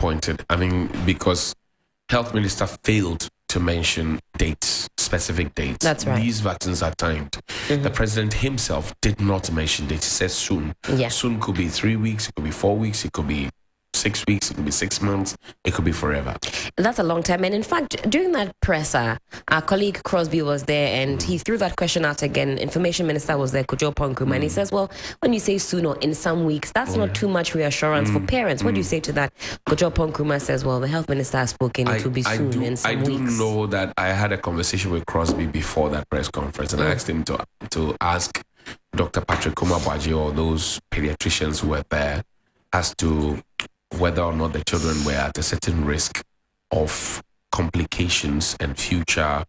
disappointed. I mean, because Health Minister failed to mention dates, specific dates. That's right. These vaccines are timed. The president himself did not mention dates. He says soon. Yeah. Soon could be 3 weeks, it could be 4 weeks, it could be 6 weeks, it could be 6 months, it could be forever. That's a long time. And in fact, during that presser, our colleague Crosby was there and he threw that question out again. Information Minister was there, Kojo Ponkruma, and he says, well, when you say soon or in some weeks, that's not too much reassurance for parents. What do you say to that? Kojo Ponkruma says, well, the Health Minister has spoken, it will be soon in some weeks. I do know that I had a conversation with Crosby before that press conference, and I asked him to ask Dr. Patrick Kumabwaji or those pediatricians who were there as to whether or not the children were at a certain risk of complications and future,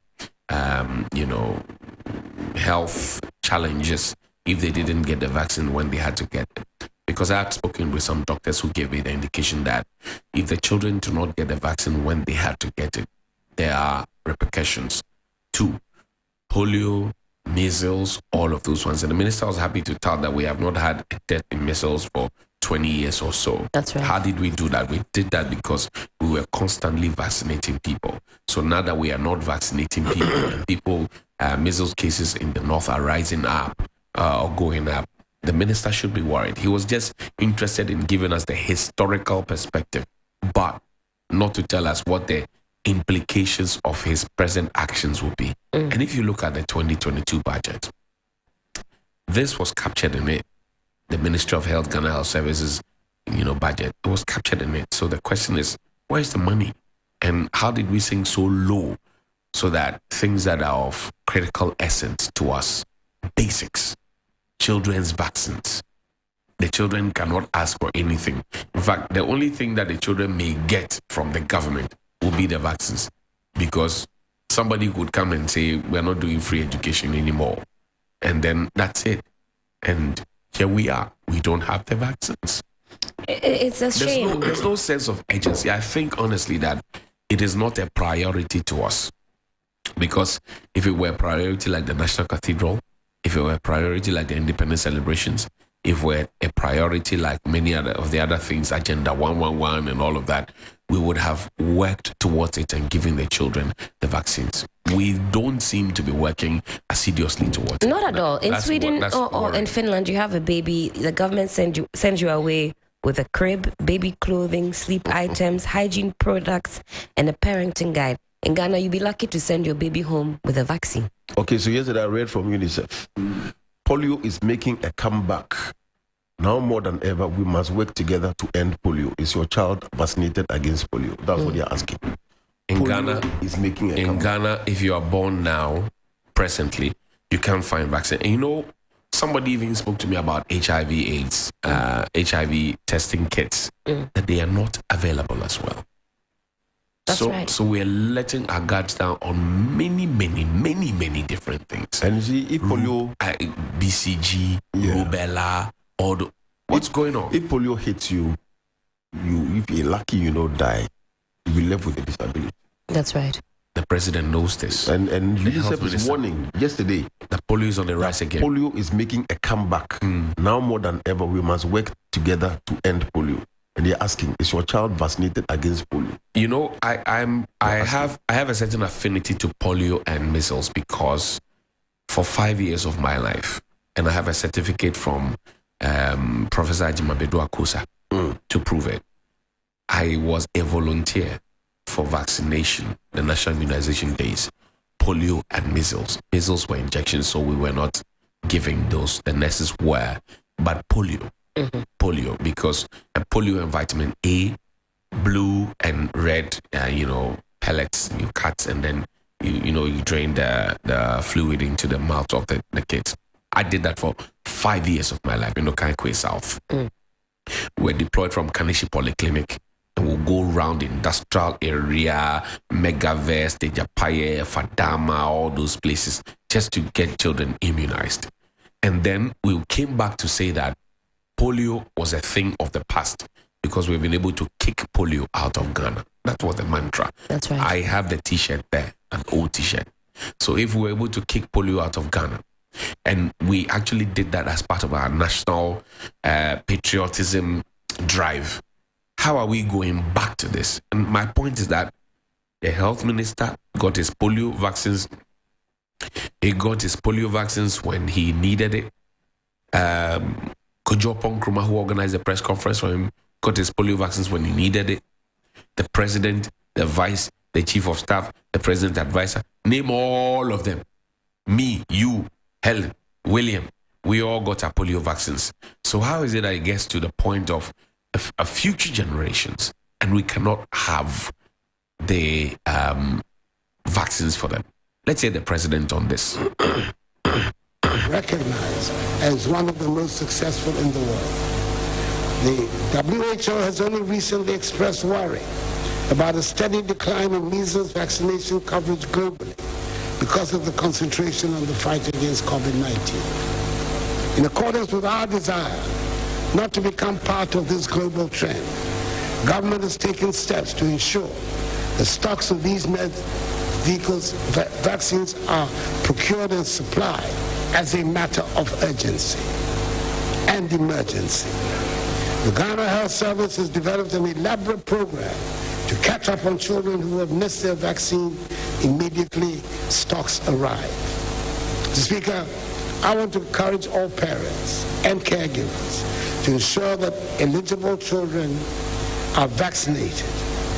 health challenges if they didn't get the vaccine when they had to get it. Because I had spoken with some doctors who gave me the indication that if the children do not get the vaccine when they had to get it, there are repercussions. 2, polio, measles, all of those ones. And the minister was happy to tell that we have not had a death in measles for 20 years or so. That's right. How did we do that? We did that because we were constantly vaccinating people. So now that we are not vaccinating people and people, measles cases in the north are rising up or going up, the minister should be worried. He was just interested in giving us the historical perspective, but not to tell us what the implications of his present actions will be. And if you look at the 2022 budget, this was captured in it. The Ministry of Health, Ghana Health Services, budget. It was captured in it. So the question is, where's the money? And how did we sink so low so that things that are of critical essence to us, basics, children's vaccines, the children cannot ask for anything. In fact, the only thing that the children may get from the government will be the vaccines, because somebody could come and say, we're not doing free education anymore. And then that's it. And here we are. We don't have the vaccines. It's a shame. There's no sense of urgency. I think, honestly, that it is not a priority to us. Because if it were a priority like the National Cathedral, if it were a priority like the independence celebrations, if it were a priority like many of the other things, Agenda 111 and all of that, we would have worked towards it and given the children the vaccines. We don't seem to be working assiduously towards it. Not at all. In Sweden or in Finland, you have a baby, the government sends you away with a crib, baby clothing, sleep items, hygiene products, and a parenting guide. In Ghana, you'll be lucky to send your baby home with a vaccine. Okay, so yesterday I read from UNICEF. Polio is making a comeback. Now more than ever, we must work together to end polio. Is your child vaccinated against polio? That's what you're asking. In Ghana, is making a comeback. Ghana, if you are born now, presently, you can't find vaccine. And somebody even spoke to me about HIV/AIDS, HIV testing kits, that they are not available as well. That's right. So we're letting our guards down on many, many, many, many different things. And you see, if polio, BCG, rubella, what's going on? If polio hits you, if you're lucky, die. You'll be left with a disability. That's right. The president knows this. And UNICEF is warning yesterday that polio is on the rise again. Polio is making a comeback. Now more than ever, we must work together to end polio. And they're asking, is your child vaccinated against polio? I have a certain affinity to polio and measles because for 5 years of my life, and I have a certificate from Professor Ajimabedu Akusa to prove it. I was a volunteer for vaccination, the National Immunization Days, polio and measles. Measles were injections, so we were not giving those. The nurses were, but polio. Polio, because polio and vitamin A, blue and red, pellets you cut, and then you drain the fluid into the mouth of the kids. I did that for 5 years of my life in Okaikwe South. We're deployed from Kanishi Polyclinic, and we'll go around the industrial area, Megavest, Tejapaye, Fadama, all those places, just to get children immunized. And then we came back to say that polio was a thing of the past because we've been able to kick polio out of Ghana. That was the mantra. That's right. I have the t-shirt there, an old t-shirt. So if we were able to kick polio out of Ghana, and we actually did that as part of our national patriotism drive, how are we going back to this? And my point is that the health minister got his polio vaccines. He got his polio vaccines when he needed it. Kojo Nkrumah, who organized the press conference for him, got his polio vaccines when he needed it. The president, the vice, the chief of staff, the president advisor, name all of them. Me, you, Helen, William, we all got our polio vaccines. So how is it that it gets to the point of a future generations and we cannot have the vaccines for them? Let's say the president on this. Recognized as one of the most successful in the world. The WHO has only recently expressed worry about a steady decline in measles vaccination coverage globally because of the concentration on the fight against COVID-19. In accordance with our desire not to become part of this global trend, government has taken steps to ensure the stocks of these vaccines are procured and supplied as a matter of urgency and emergency. The Ghana Health Service has developed an elaborate program to catch up on children who have missed their vaccine immediately stocks arrive. Mr. Speaker, I want to encourage all parents and caregivers to ensure that eligible children are vaccinated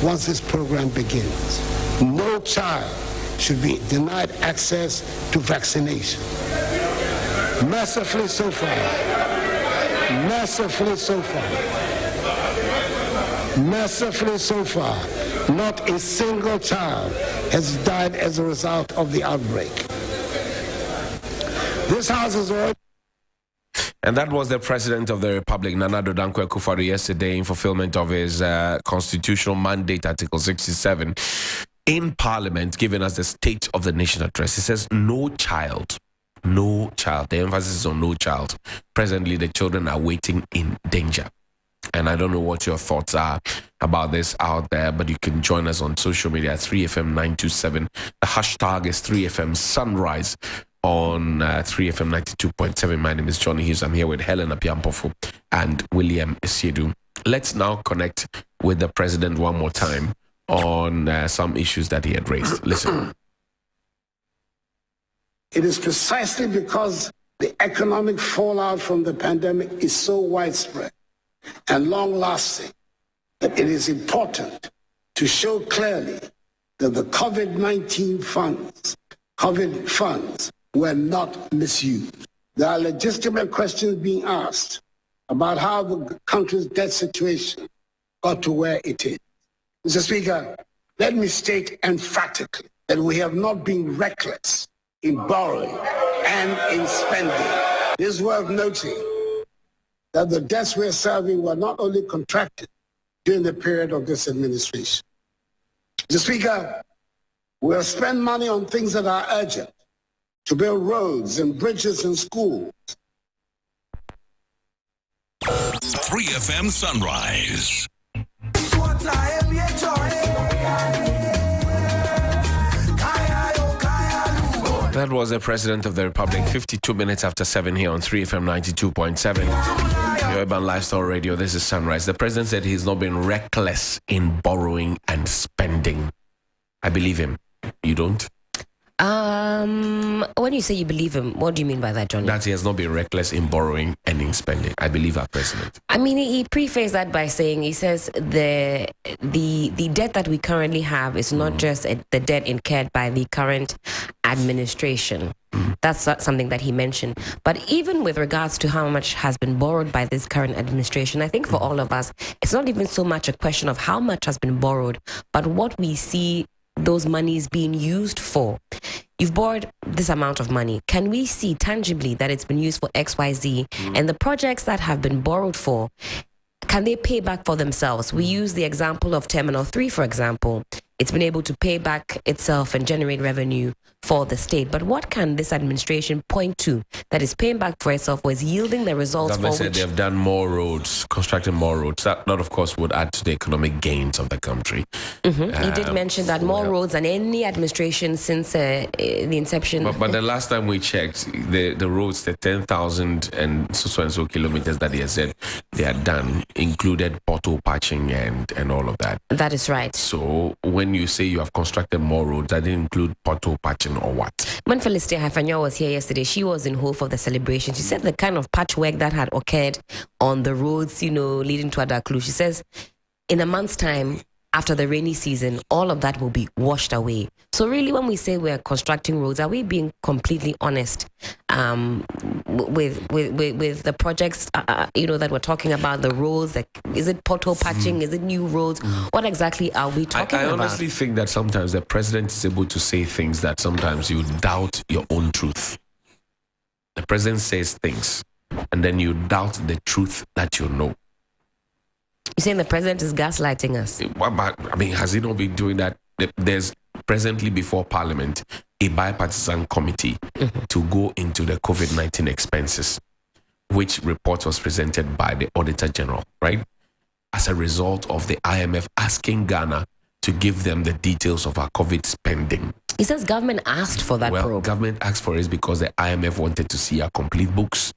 once this program begins. No child should be denied access to vaccination. Mercifully so far, not a single child has died as a result of the outbreak. This House has already... And that was the President of the Republic, Nana Addo Dankwa Akufo-Addo, yesterday in fulfillment of his constitutional mandate, Article 67, in Parliament, giving us the State of the Nation address. He says, no child. The emphasis is on no child. Presently, the children are waiting in danger. And I don't know what your thoughts are about this out there, but you can join us on social media at 3FM927. The hashtag is 3FM Sunrise on 3FM 92.7. My name is Johnnie Hughes. I'm here with Helen Apiampofo and William Isiedu. Let's now connect with the president one more time on some issues that he had raised. Listen. It is precisely because the economic fallout from the pandemic is so widespread and long-lasting that it is important to show clearly that the COVID-19 funds were not misused. There are legitimate questions being asked about how the country's debt situation got to where it is. Mr. Speaker, let me state emphatically that we have not been reckless in borrowing and in spending. It is worth noting that the debts we're serving were not only contracted during the period of this administration. Mr. Speaker, we'll spend money on things that are urgent, to build roads and bridges and schools. 3FM Sunrise. That was the President of the Republic, 52 minutes after 7 here on 3FM 92.7. Your Urban Lifestyle Radio. This is Sunrise. The President said he's not been reckless in borrowing and spending. I believe him. You don't? When you say you believe him, what do you mean by that, Johnnie? That he has not been reckless in borrowing and in spending. I believe our president. I mean, he prefaced that by saying, he says the debt that we currently have is not just the debt incurred by the current administration. That's something that he mentioned. But even with regards to how much has been borrowed by this current administration, I think for all of us, it's not even so much a question of how much has been borrowed, but what we see those monies being used for. You've borrowed this amount of money. Can we see tangibly that it's been used for XYZ? And the projects that have been borrowed for, can they pay back for themselves? We use the example of Terminal 3, for example. It's been able to pay back itself and generate revenue for the state. But what can this administration point to that is paying back for itself, was yielding the results Government for said which they have done more roads, constructed more roads. That, of course, would add to the economic gains of the country. he did mention that more roads than any administration since the inception. But the last time we checked, the roads, the 10,000 and so kilometers that he has said they are done, included pothole patching and all of that. That is right. So when you say you have constructed more roads, that didn't include pothole patching or what? When Felicity Haifanyo was here yesterday, she was in whole for the celebration. She said the kind of patchwork that had occurred on the roads, leading to Adaklu. She says in a month's time, after the rainy season, all of that will be washed away. So really, when we say we're constructing roads, are we being completely honest with the projects, that we're talking about, the roads? Like, is it pothole patching? Is it new roads? What exactly are we talking about? I honestly think that sometimes the president is able to say things that sometimes you doubt your own truth. The president says things, and then you doubt the truth that you know. You're saying the president is gaslighting us? Has he not been doing that? There's presently before Parliament a bipartisan committee to go into the COVID-19 expenses, which report was presented by the Auditor General, right? As a result of the IMF asking Ghana to give them the details of our COVID spending. He says government asked for that probe. Government asked for it because the IMF wanted to see our complete books.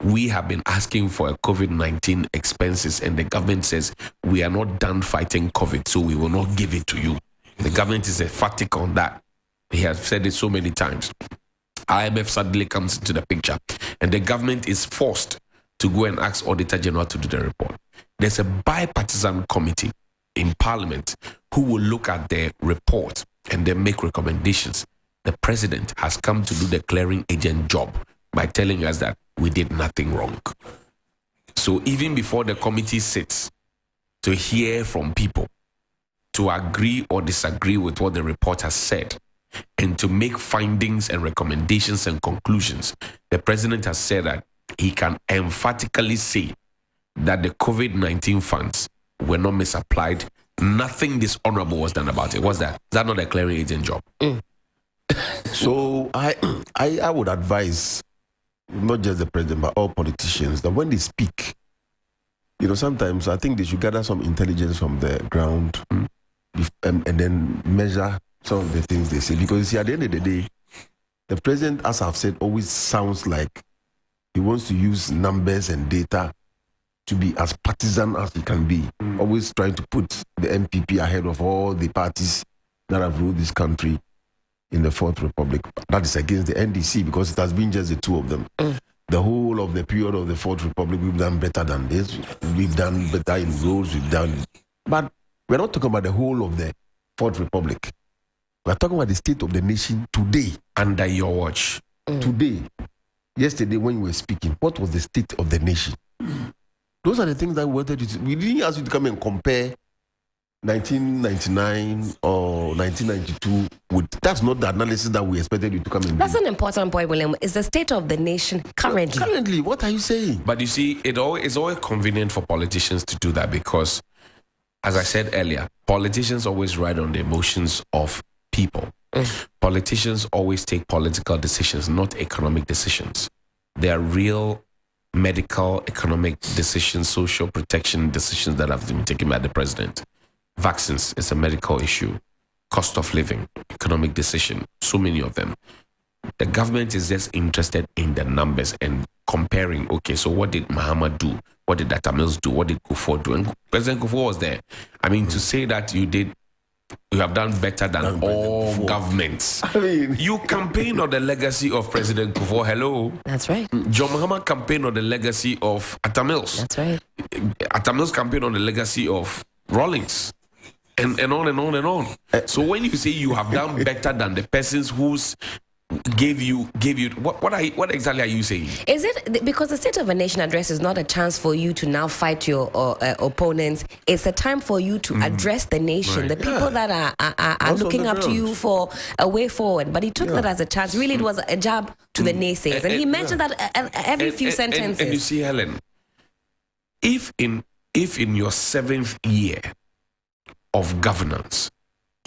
We have been asking for a COVID-19 expenses, and the government says we are not done fighting COVID, so we will not give it to you. The government is emphatic on that. He has said it so many times. IMF suddenly comes into the picture, and the government is forced to go and ask Auditor General to do the report. There's a bipartisan committee in Parliament who will look at the report and then make recommendations. The president has come to do the clearing agent job by telling us that we did nothing wrong. So even before the committee sits to hear from people, to agree or disagree with what the report has said, and to make findings and recommendations and conclusions, the president has said that he can emphatically say that the COVID-19 funds were not misapplied. Nothing dishonorable was done about it. What's that? Is that not a clearing agent job? So I would advise not just the president, but all politicians, that when they speak, sometimes I think they should gather some intelligence from the ground and then measure some of the things they say. Because you see, at the end of the day, the president, as I've said, always sounds like he wants to use numbers and data to be as partisan as he can be, always trying to put the MPP ahead of all the parties that have ruled this country in the Fourth Republic. That is against the NDC, because it has been just the two of them. The whole of the period of the Fourth Republic, we've done better than this. We've done better in roads, but we're not talking about the whole of the Fourth Republic. We're talking about the state of the nation today. Under your watch. Today. Yesterday when you were speaking, what was the state of the nation? Those are the things that we wanted to. We didn't ask you to come and compare 1999 or 1992 with. That's not the analysis that we expected you to come and do. That's an important point, William. Is the state of the nation currently? Currently, what are you saying? But you see, it's always convenient for politicians to do that because, as I said earlier, politicians always ride on the emotions of people. Politicians always take political decisions, not economic decisions. They are real medical, economic decisions, social protection decisions that have been taken by the president. Vaccines is a medical issue. Cost of living, economic decision, so many of them. The government is just interested in the numbers and comparing, okay, so what did Mahama do? What did Dr. Mills do? What did Kufuor do? And President Kufuor was there. I mean, to say that you have done better than all governments. I mean, you campaign on the legacy of President Kufuor. Hello. That's right. John Mahama campaigned on the legacy of Atta Mills. That's right. Atta Mills campaigned on the legacy of Rawlings. And on and on and on. So when you say you have done better than the persons who's gave you what exactly are you saying? Is it because the State of a Nation address is not a chance for you to now fight your opponents? It's a time for you to address the nation, the people that are looking up to you for a way forward. But he took that as a chance. Really, it was a jab to the naysayers, and he mentioned that every few sentences. And you see, Helen, if in your 7th year of governance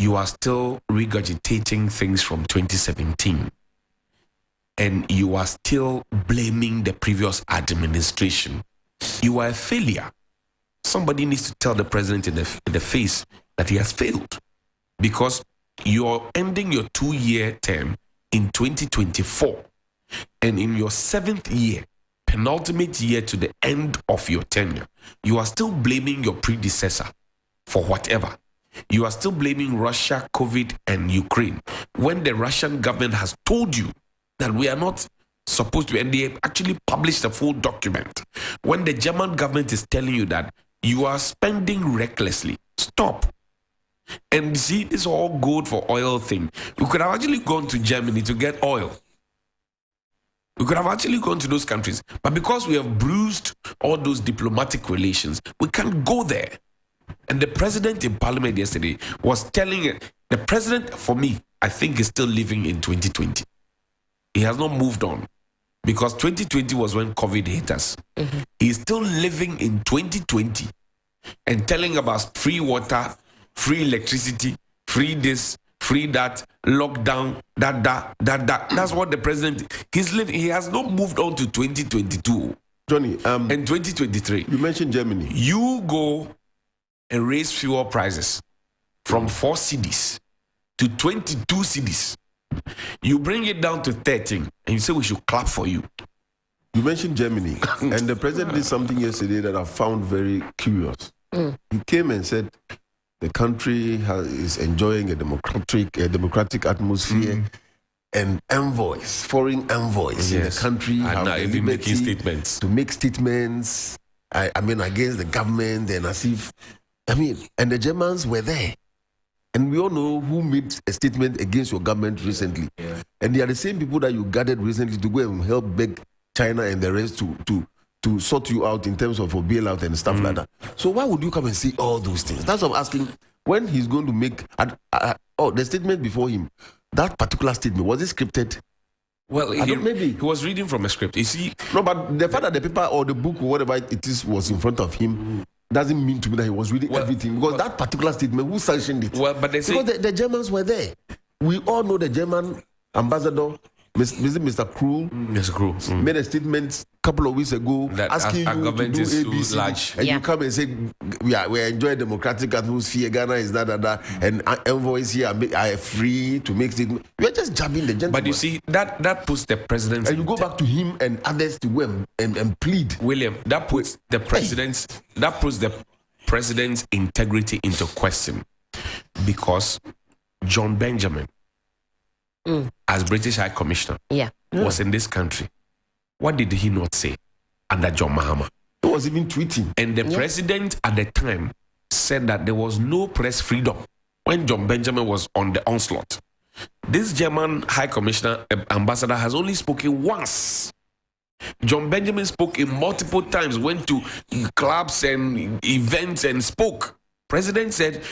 you are still regurgitating things from 2017. And you are still blaming the previous administration. You are a failure. Somebody needs to tell the president in the face that he has failed. Because you're ending your 2-year term in 2024. And in your 7th year, penultimate year to the end of your tenure, you are still blaming your predecessor for whatever. You are still blaming Russia, COVID, and Ukraine, when the Russian government has told you that we are not supposed to, and they actually published a full document. When the German government is telling you that you are spending recklessly, stop. And see, this all good for oil thing. We could have actually gone to Germany to get oil. We could have actually gone to those countries. But because we have bruised all those diplomatic relations, we can't go there. And the president in parliament yesterday was telling it. The president, for me, I think is still living in 2020. He has not moved on. Because 2020 was when COVID hit us. Mm-hmm. He's still living in 2020 and telling about free water, free electricity, free this, free that, lockdown, that. That's what the president, he's living. He has not moved on to 2022. Johnny, and 2023. You mentioned Germany. You go and raise fuel prices from 4 cedis to 22 cedis. You bring it down to 13 and you say we should clap for you. You mentioned Germany, and the president did something yesterday that I found very curious. He came and said the country is enjoying a democratic atmosphere, and envoys, foreign envoys in the country have the liberty making statements. To make statements. I mean, against the government, and as if, and the Germans were there. And we all know who made a statement against your government recently. Yeah. And they are the same people that you gathered recently to go and help beg China and the rest to sort you out in terms of a bailout and stuff like that. So why would you come and say all those things? That's what I'm asking. When he's going to make the statement before him, that particular statement, was it scripted? Well, maybe he was reading from a script. You see, no, but the fact that the paper or the book or whatever it is was in front of him doesn't mean to me that he was reading everything, because that particular statement, who sanctioned it? Well, but they say, because the Germans were there. We all know the German ambassador, Mr. Krul, made a statement a couple of weeks ago that asking you to do ABC, large. And you come and say, we enjoy democratic atmosphere, Ghana is that, and envoys here are free to make statements. You are just jabbing the gentleman. But you see, that puts the president... And you go back to him and others to go and plead. William, that puts the president's integrity into question, because John Benjamin, as British High Commissioner, was in this country. What did he not say under John Mahama? He was even tweeting. And the president at the time said that there was no press freedom when John Benjamin was on the onslaught. This German High Commissioner, ambassador, has only spoken once. John Benjamin spoke in multiple times, went to clubs and events and spoke. President said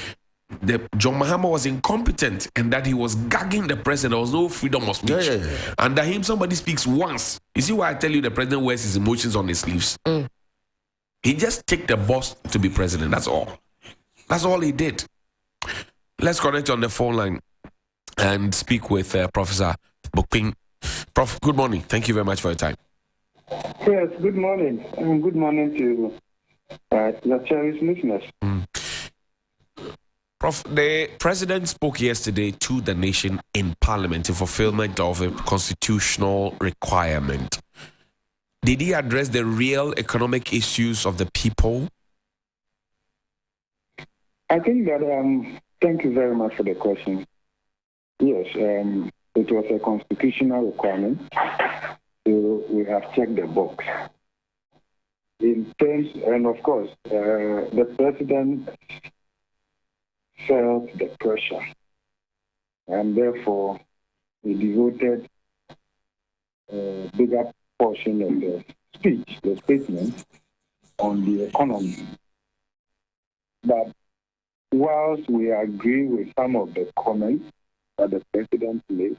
John Mahama was incompetent and that he was gagging the president. There was no freedom of speech. Under him, somebody speaks once. You see why I tell you the president wears his emotions on his sleeves? He just took the boss to be president. That's all. That's all he did. Let's connect on the phone line and speak with Professor Bokping. Prof, good morning. Thank you very much for your time. Yes, good morning. And good morning to your cherished listeners. Prof, the president spoke yesterday to the nation in parliament in fulfillment of a constitutional requirement. Did he address the real economic issues of the people? I think that, thank you very much for the question. Yes, it was a constitutional requirement. So we have checked the box. In terms, and of course, the president felt the pressure, and therefore he devoted a bigger portion of the speech, the statement, on the economy. But whilst we agree with some of the comments that the president made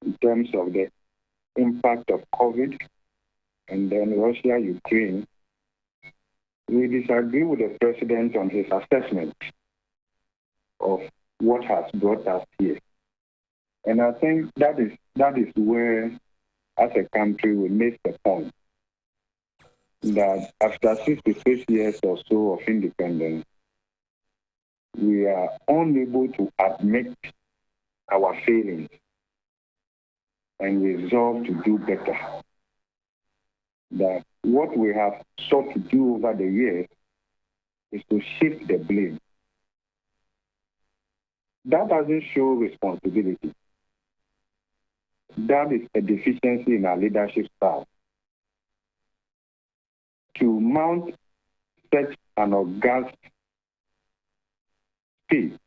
in terms of the impact of COVID and then Russia-Ukraine, we disagree with the president on his assessment of what has brought us here. And I think that is where, as a country, we missed the point that after 66 years or so of independence, we are unable to admit our failings and resolve to do better. That what we have sought to do over the years is to shift the blame. That doesn't show responsibility. That is a deficiency in our leadership style. To mount such an august speed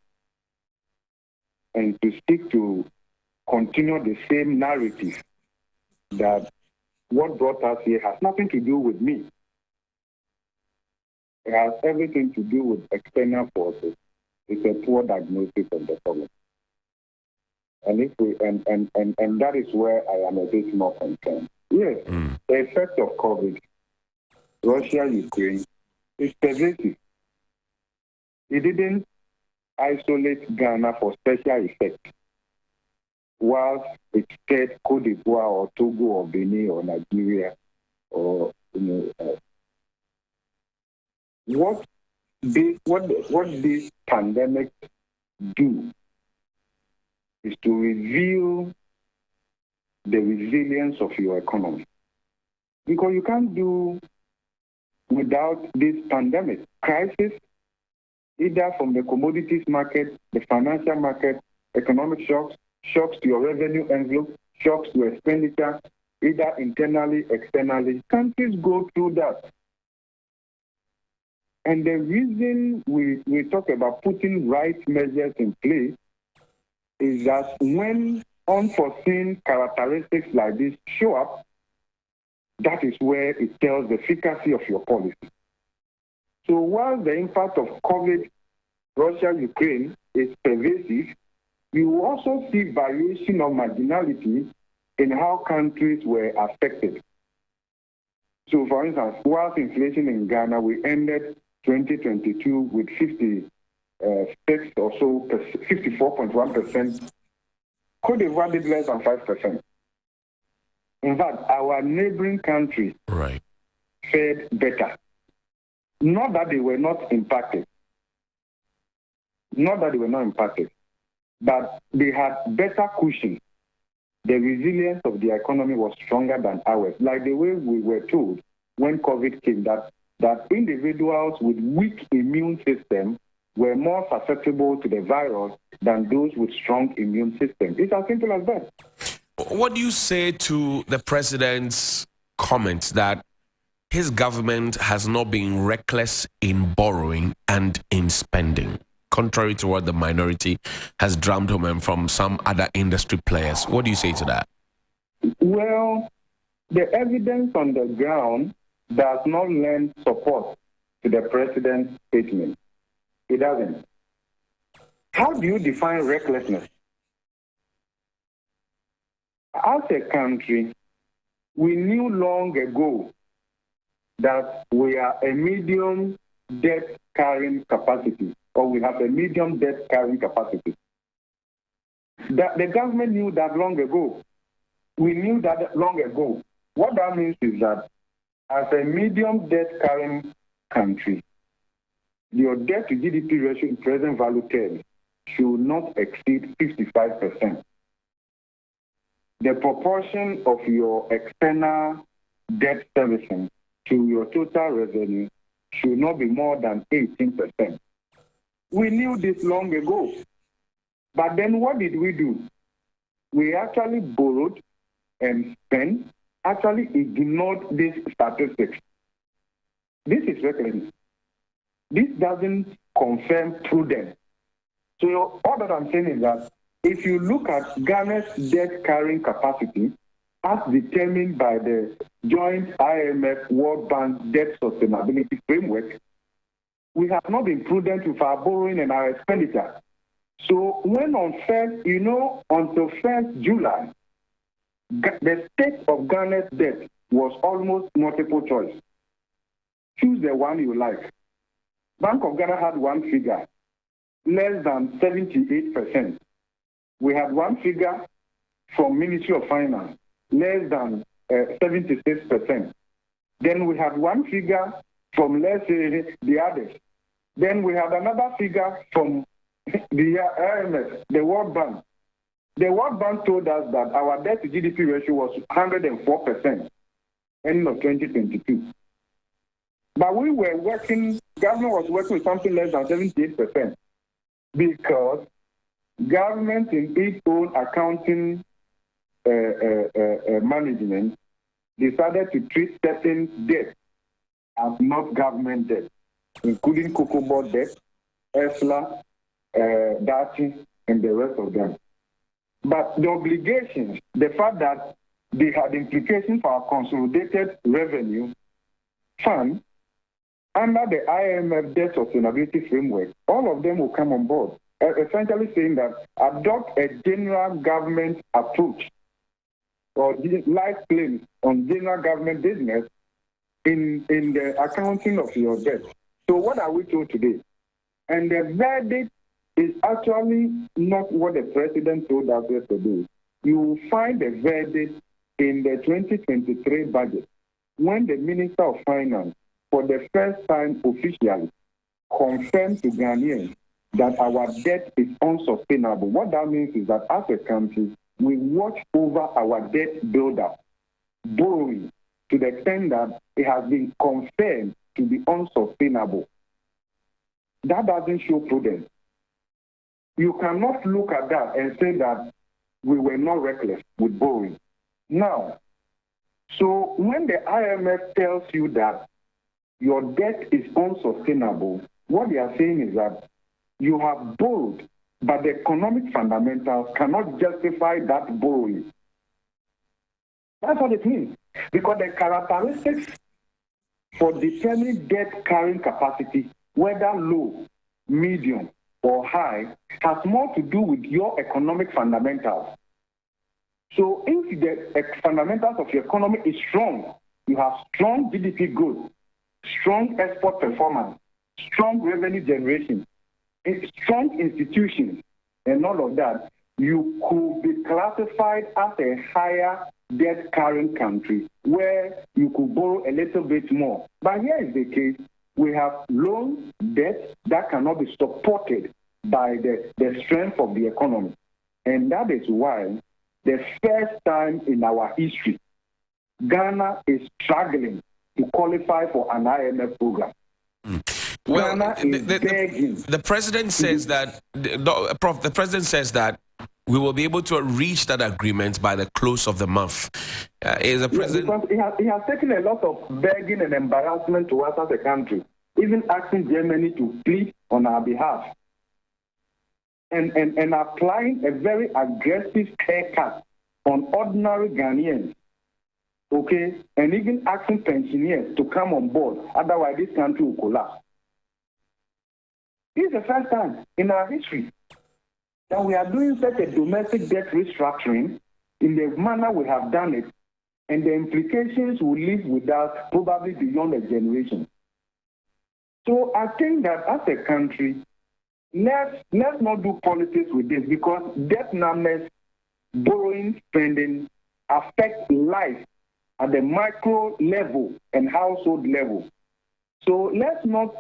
and to seek to continue the same narrative that what brought us here has nothing to do with me. It has everything to do with external forces. It's a poor diagnosis of the problem. And if we and that is where I am a bit more concerned. Yes, the effect of COVID, Russia, Ukraine, is pervasive. It didn't isolate Ghana for special effect, whilst it scared Cote d'Ivoire or Togo or Benin or Nigeria or what this pandemic do is to reveal the resilience of your economy. Because you can't do without this pandemic crisis, either from the commodities market, the financial market, economic shocks to your revenue envelope, shocks to expenditure, either internally, externally. Countries go through that. And the reason we talk about putting right measures in place is that when unforeseen characteristics like this show up, that is where it tells the efficacy of your policy. So while the impact of COVID, Russia, Ukraine is pervasive, you will also see variation of marginality in how countries were affected. So for instance, whilst inflation in Ghana, we ended 2022 with 56 or so, 54.1%. Cote d'Ivoire did less than 5%. In fact, our neighboring countries fared better. Not that they were not impacted. But they had better cushion. The resilience of the economy was stronger than ours. Like the way we were told when COVID came, that individuals with weak immune system were more susceptible to the virus than those with strong immune systems. It's as simple as that. What do you say to the president's comments that his government has not been reckless in borrowing and in spending, contrary to what the minority has drummed home and from some other industry players? What do you say to that? Well, the evidence on the ground does not lend support to the president's statement. It doesn't. How do you define recklessness? As a country, we knew long ago that we are a medium debt carrying capacity, or we have a medium debt carrying capacity. The government knew that long ago. We knew that long ago. What that means is that as a medium debt carrying country, your debt to GDP ratio in present value terms should not exceed 55%. The proportion of your external debt servicing to your total revenue should not be more than 18%. We knew this long ago. But then what did we do? We actually borrowed and spent, actually ignored these statistics. This is recklessness. This doesn't confirm prudence. So all that I'm saying is that if you look at Ghana's debt carrying capacity as determined by the joint IMF World Bank debt sustainability framework, we have not been prudent with our borrowing and our expenditure. So when until 1st July, the state of Ghana's debt was almost multiple choice. Choose the one you like. Bank of Ghana had one figure. less than 78%. We had one figure from Ministry of Finance, less than 76%. Then we had one figure from, let's say, the others. Then we had another figure from the IMF, the World Bank. The World Bank told us that our debt to GDP ratio was 104% end of 2022. But we were working, government was working with something less than 78% because government in its own accounting management decided to treat certain debt as not government debt, including cocoa board debt, ESLA, DATI, and the rest of them. But the obligations, the fact that they had implications for our consolidated revenue fund under the IMF debt sustainability framework, all of them will come on board, essentially saying that adopt a general government approach or life claims on general government business in the accounting of your debt. So what are we told today? And the verdict is actually not what the president told us yesterday. You will find the verdict in the 2023 budget when the Minister of Finance, for the first time officially, confirmed to Ghanaians that our debt is unsustainable. What that means is that as a country, we watch over our debt buildup, borrowing, to the extent that it has been confirmed to be unsustainable. That doesn't show prudence. You cannot look at that and say that we were not reckless with borrowing. Now, so when the IMF tells you that your debt is unsustainable, what they are saying is that you have borrowed, but the economic fundamentals cannot justify that borrowing. That's what it means. Because the characteristics for determining debt carrying capacity, whether low, medium, or high, has more to do with your economic fundamentals. So if the fundamentals of your economy is strong, you have strong GDP growth, strong export performance, strong revenue generation, strong institutions, and all of that, you could be classified as a higher debt carrying country where you could borrow a little bit more. But here is the case. We have loan debt that cannot be supported by the strength of the economy. And that is why the first time in our history, Ghana is struggling to qualify for an IMF program. Well, Ghana is begging. the president says that, Prof, the president says that we will be able to reach that agreement by the close of the month. Is the president? Because he has taken a lot of begging and embarrassment to us as a country, even asking Germany to plead on our behalf, and applying a very aggressive haircut on ordinary Ghanaians, okay, and even asking pensioners to come on board, otherwise this country will collapse. This is the first time in our history that we are doing such a domestic debt restructuring in the manner we have done it, and the implications will live with us probably beyond a generation. So I think that as a country, let's not do politics with this, because debt numbness, borrowing, spending affect life at the micro level and household level. So let's not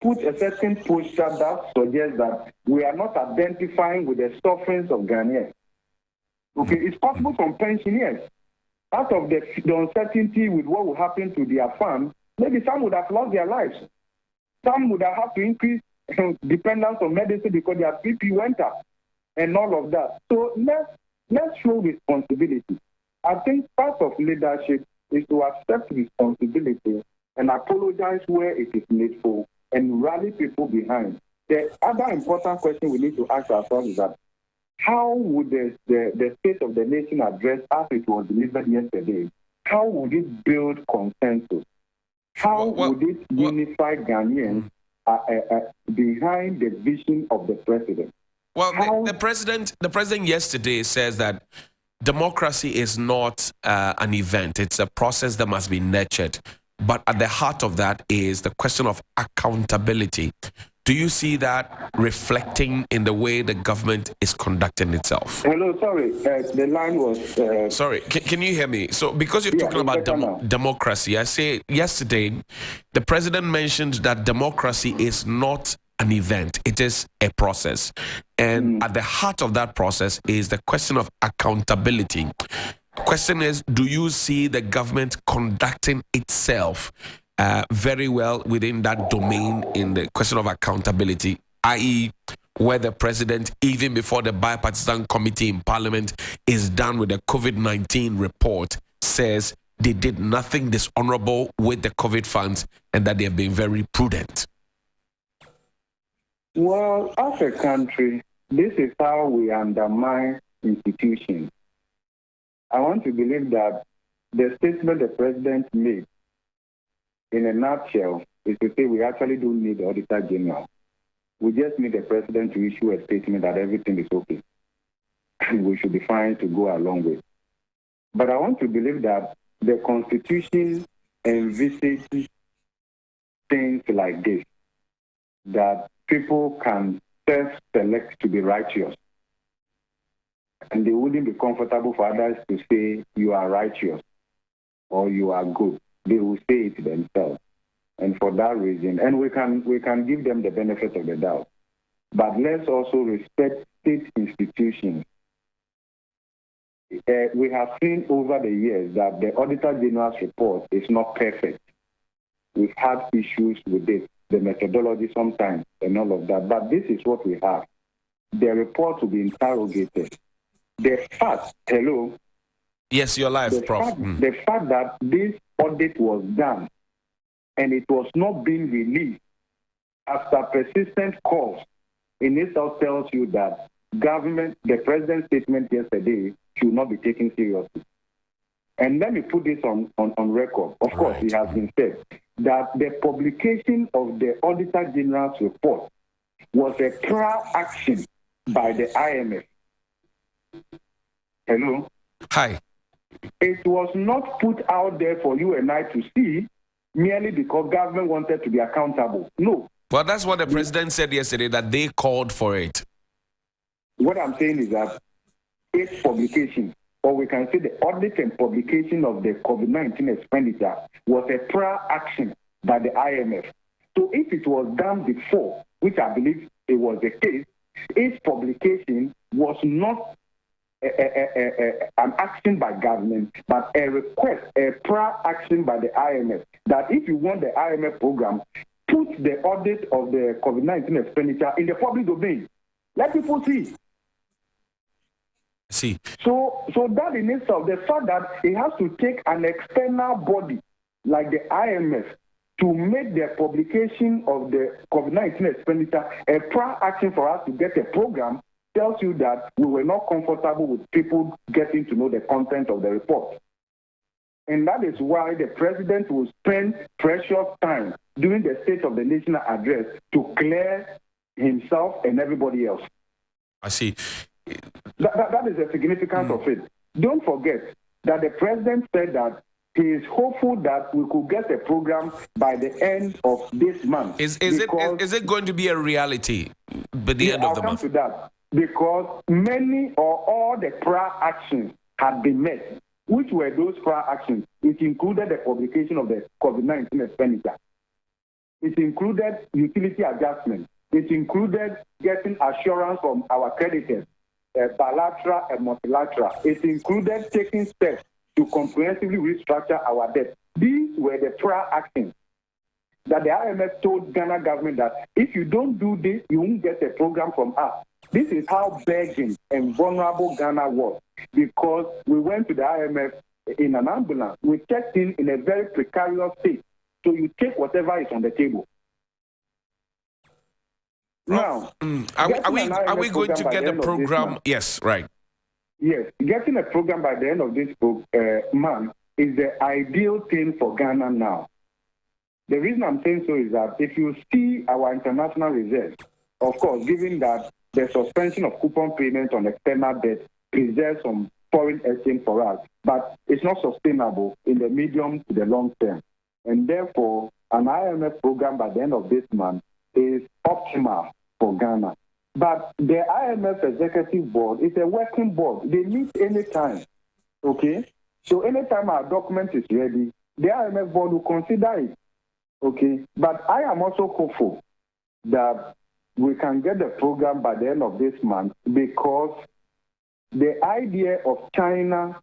put a certain posture that suggests that we are not identifying with the sufferings of Ghanaians. Okay, it's possible some pensioners, out of the uncertainty with what will happen to their farm, maybe some would have lost their lives. Some would have had to increase dependence on medicine because their BP went up and all of that. So let's show responsibility. I think part of leadership is to accept responsibility and apologize where it is needful and rally people behind. The other important question we need to ask ourselves is that how would the state of the nation address, as it was delivered yesterday, how would it build consensus? How would it unify Ghanaians behind the vision of the president? Well, the president yesterday says that democracy is not an event. It's a process that must be nurtured. But at the heart of that is the question of accountability. Do you see that reflecting in the way the government is conducting itself? Hello, sorry, the line was... Sorry, can you hear me? So because you're talking about democracy, I say yesterday, the president mentioned that democracy is not an event, it is a process. And at the heart of that process is the question of accountability. Question is, do you see the government conducting itself very well within that domain in the question of accountability, i.e., where the president, even before the bipartisan committee in parliament is done with the COVID-19 report, says they did nothing dishonorable with the COVID funds and that they have been very prudent? Well, as a country, this is how we undermine institutions. I want to believe that the statement the president made, in a nutshell, is to say we actually don't need the Auditor General. We just need the president to issue a statement that everything is okay. And we should be fine to go along with. But I want to believe that the Constitution envisages things like this, that people can self-select to be righteous. And they wouldn't be comfortable for others to say you are righteous or you are good. They will say it themselves. And for that reason, and we can give them the benefit of the doubt. But let's also respect state institutions. We have seen over the years that the Auditor General's report is not perfect. We've had issues with it, the methodology sometimes, and all of that. But this is what we have. The report will be interrogated. The fact, hello? Yes, you're live, Prof. The fact that this audit was done and it was not being released after persistent calls in itself tells you that government, the president's statement yesterday should not be taken seriously. And let me put this on record. Of course, it has been said that the publication of the Auditor General's report was a prior action by the IMF. Hello? Hi. It was not put out there for you and I to see merely because government wanted to be accountable. No. Well, that's what the president said yesterday, that they called for it. What I'm saying is that its publication, or we can say the audit and publication of the COVID-19 expenditure, was a prior action by the IMF. So if it was done before, which I believe it was the case, its publication was not an action by government, but a request, a prior action by the IMF, that if you want the IMF program, put the audit of the COVID-19 expenditure in the public domain. Let people see. See. So that in itself, the fact that it has to take an external body like the IMF to make the publication of the COVID-19 expenditure a prior action for us to get a program tells you that we were not comfortable with people getting to know the content of the report. And that is why the president will spend precious time during the State of the Nation address to clear himself and everybody else. I see. That is the significance of it. Don't forget that the president said that he is hopeful that we could get a program by the end of this month. Is it going to be a reality by the end of the month? I'll come to that. Because many or all the prior actions had been met. Which were those prior actions? It included the publication of the COVID-19 expenditure. It included utility adjustment. It included getting assurance from our creditors, bilateral and multilateral. It included taking steps to comprehensively restructure our debt. These were the prior actions that the IMF told Ghana government that if you don't do this, you won't get a program from us. This is how begging and vulnerable Ghana was, because we went to the IMF in an ambulance. We checked in a very precarious state. So you take whatever is on the table. Now, are we going to get a program? Yes, right. Yes, getting a program by the end of this month is the ideal thing for Ghana now. The reason I'm saying so is that if you see our international reserves, of course, given that the suspension of coupon payment on external debt preserves some foreign exchange for us, but it's not sustainable in the medium to the long term. And therefore, an IMF program by the end of this month is optimal for Ghana. But the IMF Executive Board is a working board. They meet anytime, okay? So anytime our document is ready, the IMF Board will consider it, okay? But I am also hopeful that we can get the program by the end of this month, because the idea of China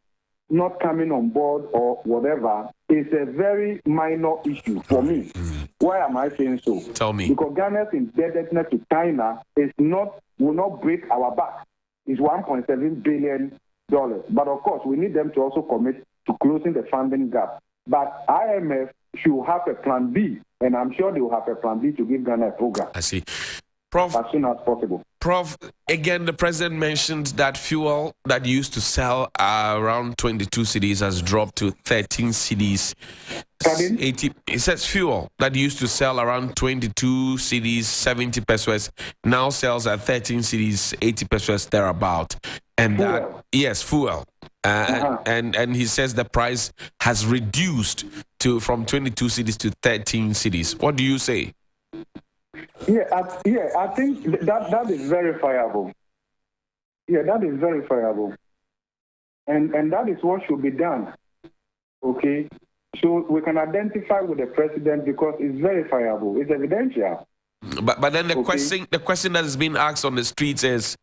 not coming on board or whatever is a very minor issue for me. Why am I saying so? Tell me. Because Ghana's indebtedness to China will not break our back. It's $1.7 billion. But of course, we need them to also commit to closing the funding gap. But IMF should have a plan B, and I'm sure they will have a plan B to give Ghana a program. I see. Prof, as soon as possible. Prof, again, the president mentioned that fuel that used to sell around 22 cedis has dropped to 13 cedis. 80. It says fuel that used to sell around 22 cedis, 70 pesos, now sells at 13 cedis, 80 pesos thereabout. And fuel. That, yes, fuel. And he says the price has reduced from 22 cedis to 13 cedis. What do you say? I think that is verifiable. Yeah, that is verifiable. And that is what should be done. Okay? So we can identify with the president because it's verifiable. It's evidential. But then the question that is being asked on the streets is,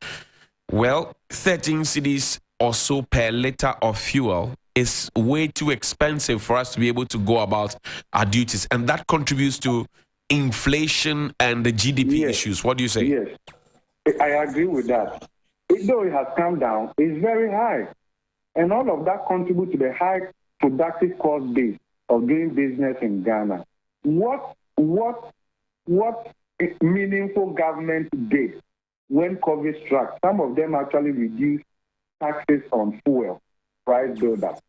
well, 13 cedis or so per liter of fuel is way too expensive for us to be able to go about our duties. And that contributes to inflation and the GDP issues. What do you say? Yes, I agree with that. Though it has come down, it's very high. And all of that contributes to the high productive cost base of doing business in Ghana. What meaningful government did when COVID struck? Some of them actually reduced taxes on fuel, price buildup.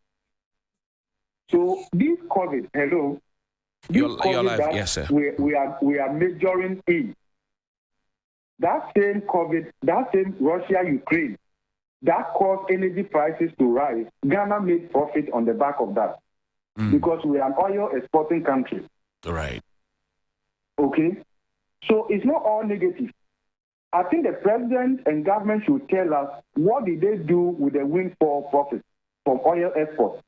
So this COVID, You're live, yes, sir. We are majoring in that same COVID, that same Russia-Ukraine, that caused energy prices to rise. Ghana made profit on the back of that because we are an oil exporting country. Right. Okay? So it's not all negative. I think the president and government should tell us what did they do with the windfall profit from oil exports.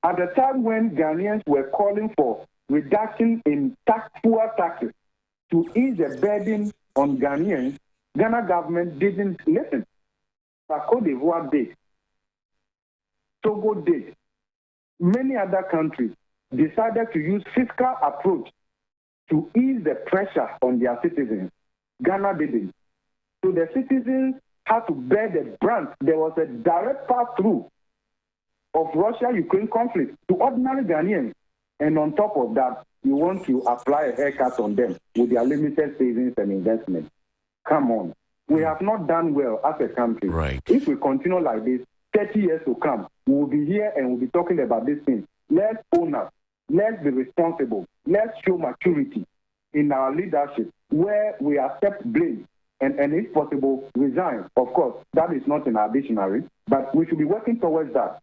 At the time when Ghanaians were calling for reduction in fuel taxes to ease the burden on Ghanaians, Ghana government didn't listen. Cote d'Ivoire did. Togo did. Many other countries decided to use fiscal approach to ease the pressure on their citizens. Ghana didn't. So the citizens had to bear the brunt. There was a direct pass-through of Russia-Ukraine conflict to ordinary Ghanaians. And on top of that, you want to apply a haircut on them with their limited savings and investment. Come on. We have not done well as a country. Right. If we continue like this, 30 years to come, we will be here and we'll be talking about these things. Let's own up. Let's be responsible. Let's show maturity in our leadership where we accept blame and if possible, resign. Of course, that is not in our dictionary, but we should be working towards that.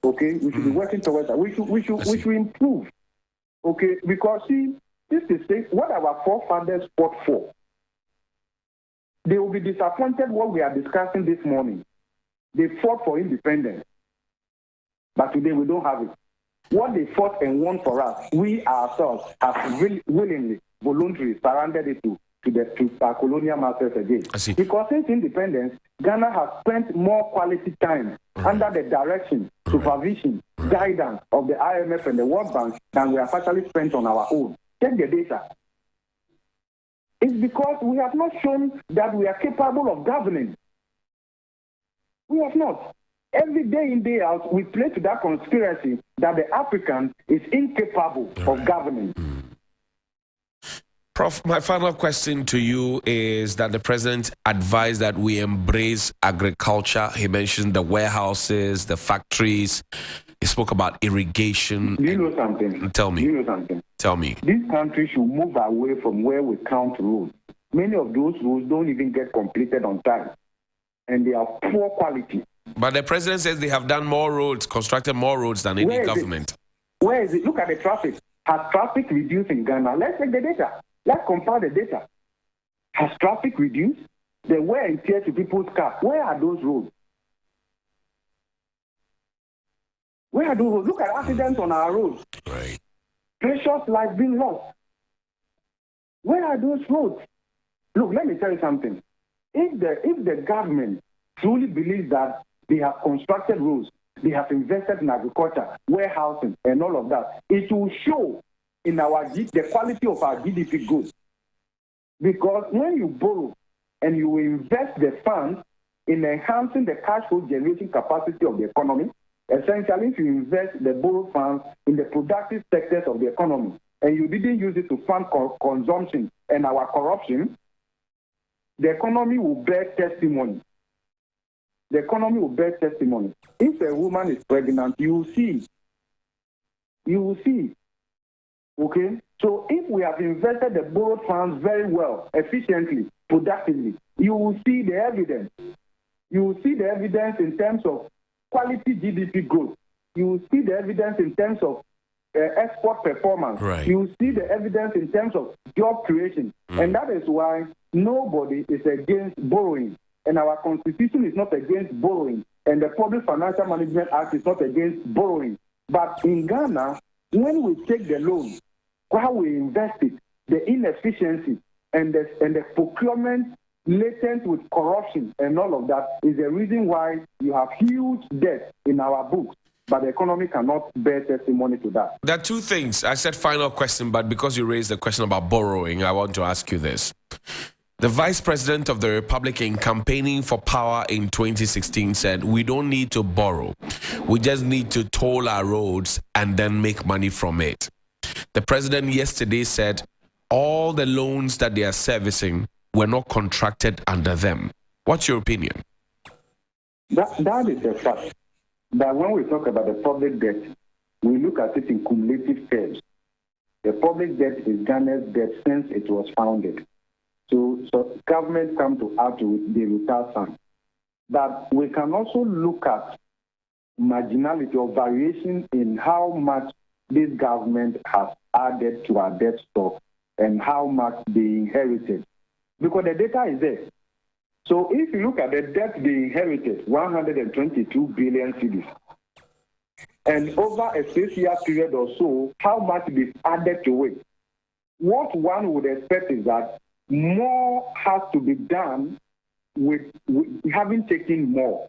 Okay, we should be working towards that. We should improve. Okay, because see, this is what our forefathers fought for. They will be disappointed what we are discussing this morning. They fought for independence, but today we don't have it. What they fought and won for us, we ourselves have willingly, voluntarily surrendered it to our colonial masters again. Because since independence, Ghana has spent more quality time under the direction, supervision, guidance of the IMF and the World Bank than we have actually spent on our own. Check the data. It's because we have not shown that we are capable of governing. We have not. Every day in, day out, we play to that conspiracy that the African is incapable of governing. Prof, my final question to you is that the president advised that we embrace agriculture. He mentioned the warehouses, the factories. He spoke about irrigation. Do you know something? Tell me. Do you know something? Tell me. This country should move away from where we count roads. Many of those roads don't even get completed on time, and they are poor quality. But the president says they have done more roads, constructed more roads than any government. Where is it? Look at the traffic. Has traffic reduced in Ghana? Let's check the data. Let's compare the data. Has traffic reduced? The wear and tear to people's cars. Where are those roads? Where are those roads? Look at accidents on our roads. Right. Precious lives being lost. Where are those roads? Look, let me tell you something. If the government truly believes that they have constructed roads, they have invested in agriculture, warehousing, and all of that, it will show in the quality of our GDP growth. Because when you borrow and you invest the funds in enhancing the cash flow generation capacity of the economy, essentially if you invest the borrowed funds in the productive sectors of the economy and you didn't use it to fund consumption and our corruption, the economy will bear testimony. The economy will bear testimony. If a woman is pregnant, you will see. You will see. Okay? So if we have invested the borrowed funds very well, efficiently, productively, you will see the evidence. You will see the evidence in terms of quality GDP growth. You will see the evidence in terms of export performance. Right. You will see the evidence in terms of job creation. And that is why nobody is against borrowing. And our constitution is not against borrowing. And the Public Financial Management Act is not against borrowing. But in Ghana, when we take the loan, how we invest it, the inefficiency and the procurement latent with corruption and all of that is the reason why you have huge debt in our books. But the economy cannot bear testimony to that. There are two things. I said final question, but because you raised the question about borrowing, I want to ask you this. The Vice President of the Republic in campaigning for power in 2016 said, we don't need to borrow. We just need to toll our roads and then make money from it. The President yesterday said all the loans that they are servicing were not contracted under them. What's your opinion? That is a fact. That when we talk about the public debt, we look at it in cumulative terms. The public debt is Ghana's debt since it was founded. So government come to act with the return sum. But we can also look at marginality or variation in how much this government has added to our debt stock and how much they inherited. Because the data is there. So if you look at the debt they inherited, 122 billion cedis, and over a 6-year period or so, how much they've added to it, what one would expect is that more has to be done with having taken more.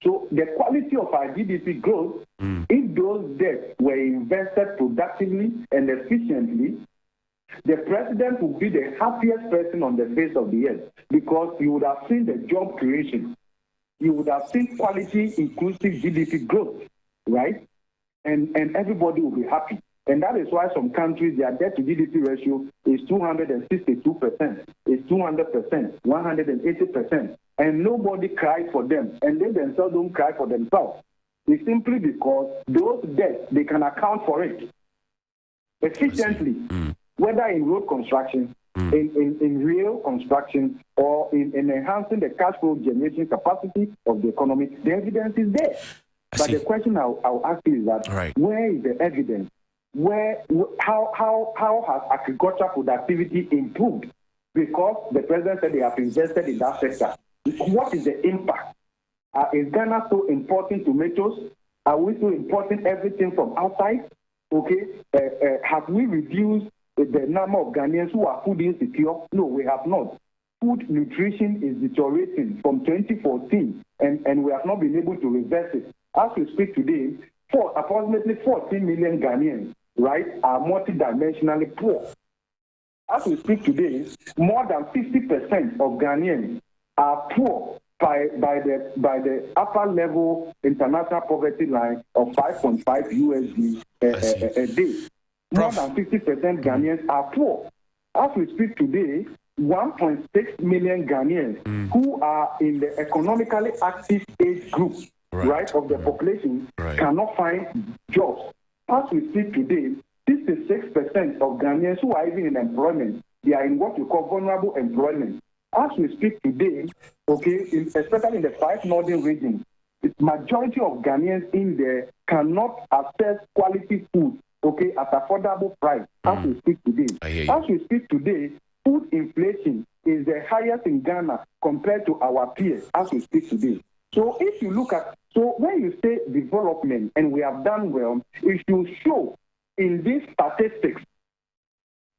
So the quality of our GDP growth, if those debts were invested productively and efficiently, the president would be the happiest person on the face of the earth because you would have seen the job creation. You would have seen quality, inclusive GDP growth, right? And everybody will be happy. And that is why some countries, their debt to GDP ratio is 262%, is 200%, 180%. And nobody cries for them. And they themselves don't cry for themselves. It's simply because those debts, they can account for it efficiently, whether in road construction, in rail construction, or in enhancing the cash flow generation capacity of the economy. The evidence is there. But the question I'll ask you is that where is the evidence? How has agricultural productivity improved? Because the president said they have invested in that sector. What is the impact? Is Ghana so importing tomatoes? Are we so importing everything from outside? Okay. Have we reduced the number of Ghanaians who are food insecure? No, we have not. Food nutrition is deteriorating from 2014, and we have not been able to reverse it. As we speak today, approximately 14 million Ghanaians, right, are multidimensionally poor. As we speak today, more than 50% of Ghanaians are poor by the upper level international poverty line of 5.5 USD a day. More than 50% Ghanaians are poor. As we speak today, 1.6 million Ghanaians who are in the economically active age group, right, of the population cannot find jobs. As we speak today, 66% of Ghanaians who are even in employment, they are in what we call vulnerable employment. As we speak today, okay, especially in the 5 northern regions, the majority of Ghanaians in there cannot access quality food okay, at affordable price as we speak today. As we speak today, food inflation is the highest in Ghana compared to our peers as we speak today. So if you look at, so when you say development and we have done well, it should show in these statistics.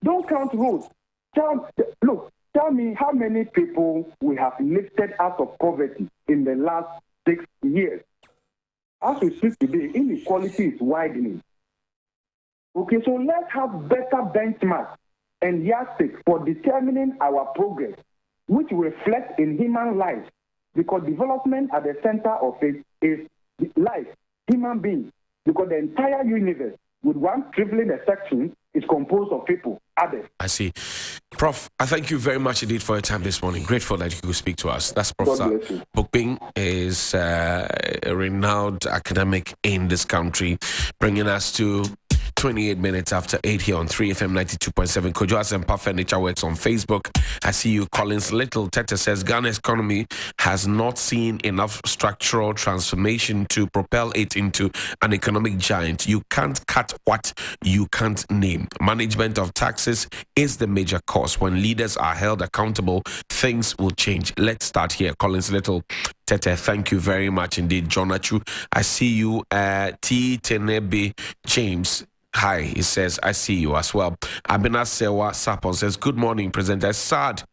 Don't count roads. Tell me how many people we have lifted out of poverty in the last 6 years. As we speak today, inequality is widening. Okay, so let's have better benchmarks and yardsticks for determining our progress, which reflects in human life, because development at the center of it is life, human beings, because the entire universe, with one privileged section, is composed of people, others. I see. Prof, I thank you very much indeed for your time this morning. Grateful that you could speak to us. That's Professor Bukbing, is a renowned academic in this country, bringing us to 28 minutes after 8 here on 3FM 92.7. Kojo Asempa Furniture Works on Facebook. I see you. Collins Little Tete says Ghana's economy has not seen enough structural transformation to propel it into an economic giant. You can't cut what you can't name. Management of taxes is the major cause. When leaders are held accountable, things will change. Let's start here. Collins Little Tete, thank you very much indeed. John Achu, I see you. T. Tenebi James. Hi, he says, I see you as well. Abina Sewa Sapon says, good morning, presenter. Sad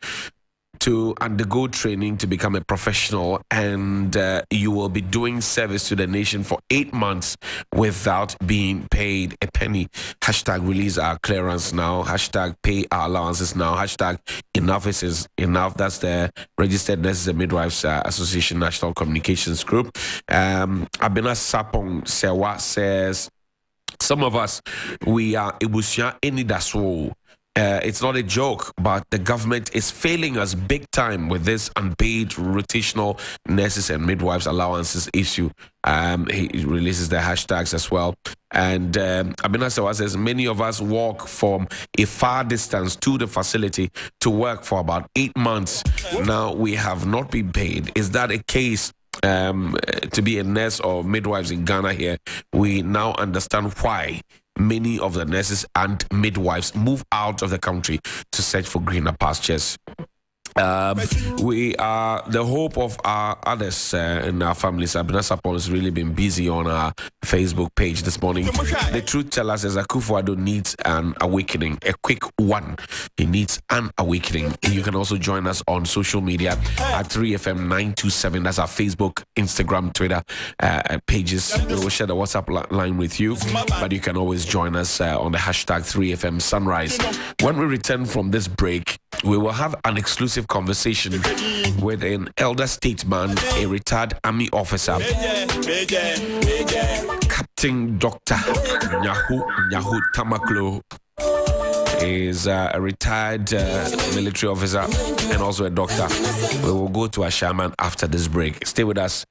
to undergo training to become a professional, and you will be doing service to the nation for 8 months without being paid a penny. Hashtag release our clearance now. Hashtag pay our allowances now. Hashtag enough is enough. That's the Registered Nurses and Midwives Association National Communications Group. Abina Sapon Sewa says, some of us, we are Ebusia Enidaso. It's not a joke, but the government is failing us big time with this unpaid rotational nurses and midwives allowances issue. He releases the hashtags as well. And Abina Sewa says many of us walk from a far distance to the facility to work for about 8 months. Now we have not been paid. Is that a case? To be a nurse or midwives in Ghana here, we now understand why many of the nurses and midwives move out of the country to search for greener pastures. We are the hope of our others in our families. Abina Sapon has really been busy on our Facebook page this morning. The truth teller says Akufo-Addo needs an awakening, a quick one. He needs an awakening. You can also join us on social media at 3FM927. That's our Facebook, Instagram, Twitter pages. We'll share the WhatsApp line with you, but you can always join us on the hashtag 3FM Sunrise. When we return from this break, we will have an exclusive conversation with an elder statesman, a retired army officer, Captain Dr. Nyahu Tamaklo. Is a retired military officer and also a doctor. We will go to a shaman after this break. Stay with us.